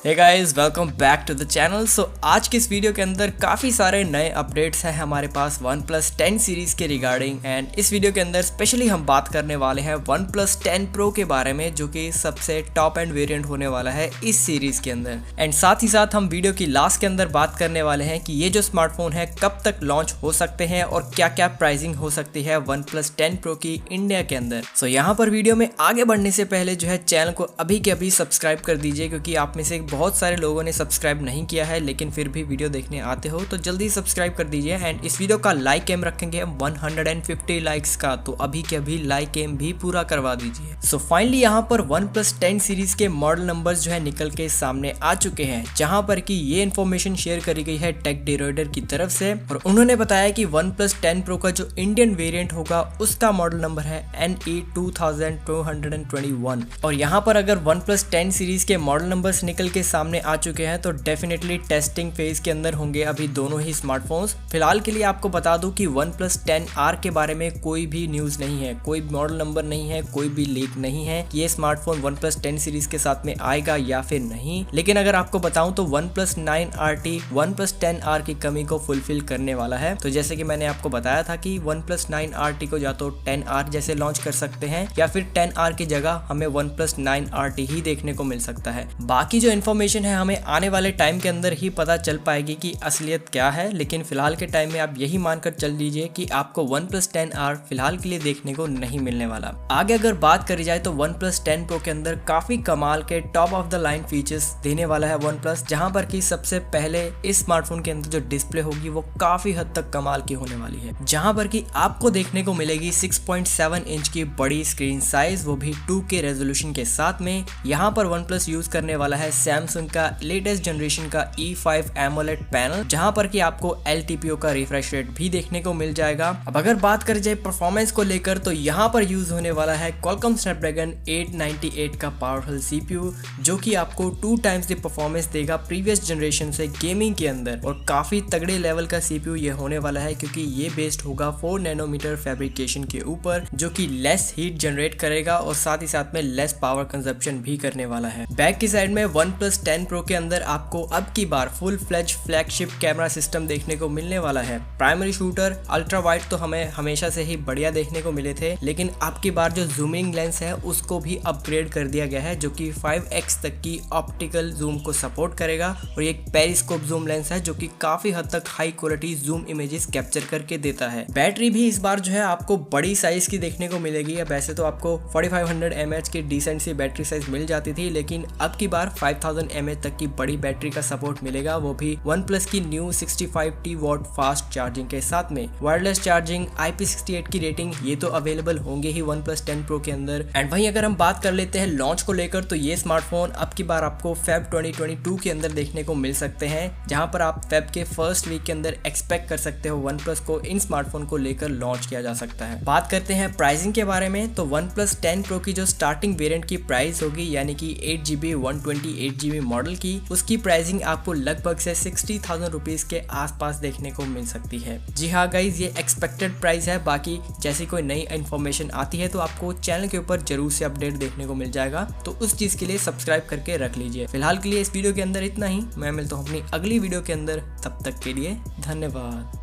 Hey guys, welcome back to the channel. आज के इस वीडियो के अंदर काफ़ी सारे नए अपडेट्स हैं हमारे पास OnePlus 10 सीरीज़ के रिगार्डिंग। एंड इस वीडियो के अंदर स्पेशली हम बात करने वाले हैं OnePlus 10 Pro के बारे में, जो कि सबसे टॉप एंड वेरिएंट होने वाला है इस सीरीज़ के अंदर। एंड साथ ही साथ हम वीडियो की लास्ट के अंदर बात करने वाले हैं कि ये जो स्मार्टफोन है कब तक लॉन्च हो सकते हैं और क्या क्या प्राइसिंग हो सकती है OnePlus 10 Pro की इंडिया के अंदर। यहाँ पर वीडियो में आगे बढ़ने से पहले जो है चैनल को अभी के अभी सब्सक्राइब कर दीजिए, क्योंकि आप में से बहुत सारे लोगों ने सब्सक्राइब नहीं किया है लेकिन फिर भी वीडियो देखने आते हो तो जल्दी सब्सक्राइब कर दीजिए। एंड इस वीडियो का लाइक एम रखेंगे 150 लाइक्स का, तो अभी के अभी लाइक एम भी पूरा करवा दीजिए। फाइनली यहाँ पर OnePlus 10 सीरीज के मॉडल नंबर्स जो है निकल के सामने आ चुके हैं, जहां पर कि ये इन्फॉर्मेशन शेयर करी गई है टेक डिरोइडर की तरफ से। और उन्होंने बताया कि OnePlus 10 Pro का जो इंडियन वेरिएंट होगा उसका मॉडल नंबर है NE2221। और यहाँ पर अगर OnePlus 10 सीरीज के मॉडल नंबर्स निकल के सामने आ चुके हैं तो डेफिनेटली टेस्टिंग फेज के अंदर होंगे अभी दोनों ही स्मार्टफोन्स। फिलहाल के लिए आपको बता दूं कि OnePlus 10R के बारे में कोई भी न्यूज नहीं है, कोई मॉडल नंबर नहीं है, कोई भी लीक नहीं है कि ये स्मार्टफोन OnePlus 10 सीरीज के साथ में आएगा या फिर नहीं। लेकिन अगर आपको बताऊं तो OnePlus 9RT OnePlus 10R की कमी को फुलफिल करने वाला है। तो जैसे कि मैंने आपको बताया था कि OnePlus 9RT को या तो 10R जैसे लॉन्च कर सकते हैं या फिर 10R की जगह हमें OnePlus 9RT ही देखने को मिल सकता है। बाकी जो इन्फॉर्मेशन है हमें आने वाले टाइम के अंदर ही पता चल पाएगी कि असलियत क्या है, लेकिन फिलहाल के टाइम में आप यही मानकर चल लीजिए कि आपको OnePlus 10R फिलहाल के लिए देखने को नहीं मिलने वाला। आगे अगर बात करी जाए तो OnePlus 10 Pro के अंदर काफी कमाल के top of the line features देने वाला है OnePlus, जहां पर कि सबसे पहले इस स्मार्टफोन के अंदर जो डिस्प्ले होगी वो काफी हद तक कमाल की होने वाली है, जहां पर कि आपको देखने को मिलेगी 6.7 इंच की बड़ी स्क्रीन साइज, वो भी 2K रेजोल्यूशन के साथ में। यहाँ पर OnePlus यूज करने वाला है सैमसंग का लेटेस्ट जनरेशन का E5 AMOLED पैनल, जहां पर कि आपको LTPO का रिफ्रेश रेट भी देखने को मिल जाएगा। अब अगर बात करें जाए परफॉर्मेंस को लेकर तो यहाँ पर यूज होने वाला है Qualcomm Snapdragon 898 का पावरफुल CPU, जो कि आपको 2 टाइम्स द परफॉर्मेंस देगा प्रीवियस जनरेशन से गेमिंग के अंदर। और काफी तगड़े लेवल का CPU ये होने वाला है, क्योंकि ये बेस्ड होगा 4 नैनोमीटर फैब्रिकेशन के ऊपर, जो कि लेस हीट जनरेट करेगा और साथ ही साथ में लेस पावर कंजप्शन भी करने वाला है। बैक की साइड में OnePlus 10 Pro के अंदर आपको अब की बार full fledge flagship camera system देखने को मिलने वाला है। प्राइमरी शूटर अल्ट्रा वाइड तो हमें हमेशा से ही बढ़िया देखने को मिले थे, लेकिन अब की बार जो जूमिंग लेंस है उसको भी अपग्रेड कर दिया गया है, जो कि 5x तक की ऑप्टिकल जूम को सपोर्ट करेगा। और ये पेरिस्कोप जूम लेंस है जो कि काफी हद तक high quality zoom images capture करके देता है। बैटरी भी इस बार जो है आपको बड़ी साइज की देखने को मिलेगी। अब वैसे तो आपको 4500 mAh की डिसेंट सी बैटरी साइज मिल जाती थी, लेकिन अब की बार 5000 mAh तक की बड़ी बैटरी का सपोर्ट मिलेगा, वो भी OnePlus की new 65T watt fast charging के साथ में। वायरलेस चार्जिंग, IP68 की रेटिंग ये तो अवेलेबल होंगे ही OnePlus 10 Pro के अंदर। एंड वहीं अगर हम बात कर लेते हैं लॉन्च को लेकर तो ये स्मार्टफोन अब की बार आपको Feb 2022 के अंदर देखने को मिल सकते हैं, जहां पर आप Feb के फर्स्ट वीक के अंदर एक्सपेक्ट कर सकते हो OnePlus को इन स्मार्टफोन को लेकर लॉन्च किया जा सकता है। बात करते हैं प्राइसिंग के बारे में तो OnePlus 10 Pro की जो स्टार्टिंग वेरिएंट की प्राइस होगी, यानी कि 8GB 128GB मॉडल की, उसकी प्राइसिंग आपको लगभग से 60,000 रुपीज के आसपास देखने को मिल सकती है। जी हाँ गाइज, ये एक्सपेक्टेड प्राइस है। बाकी जैसी कोई नई इन्फॉर्मेशन आती है तो आपको चैनल के ऊपर जरूर से अपडेट देखने को मिल जाएगा, तो उस चीज के लिए सब्सक्राइब करके रख लीजिए। फिलहाल के लिए इस वीडियो के अंदर इतना ही, मैं मिलता हूँ अपनी अगली वीडियो के अंदर, तब तक के लिए धन्यवाद।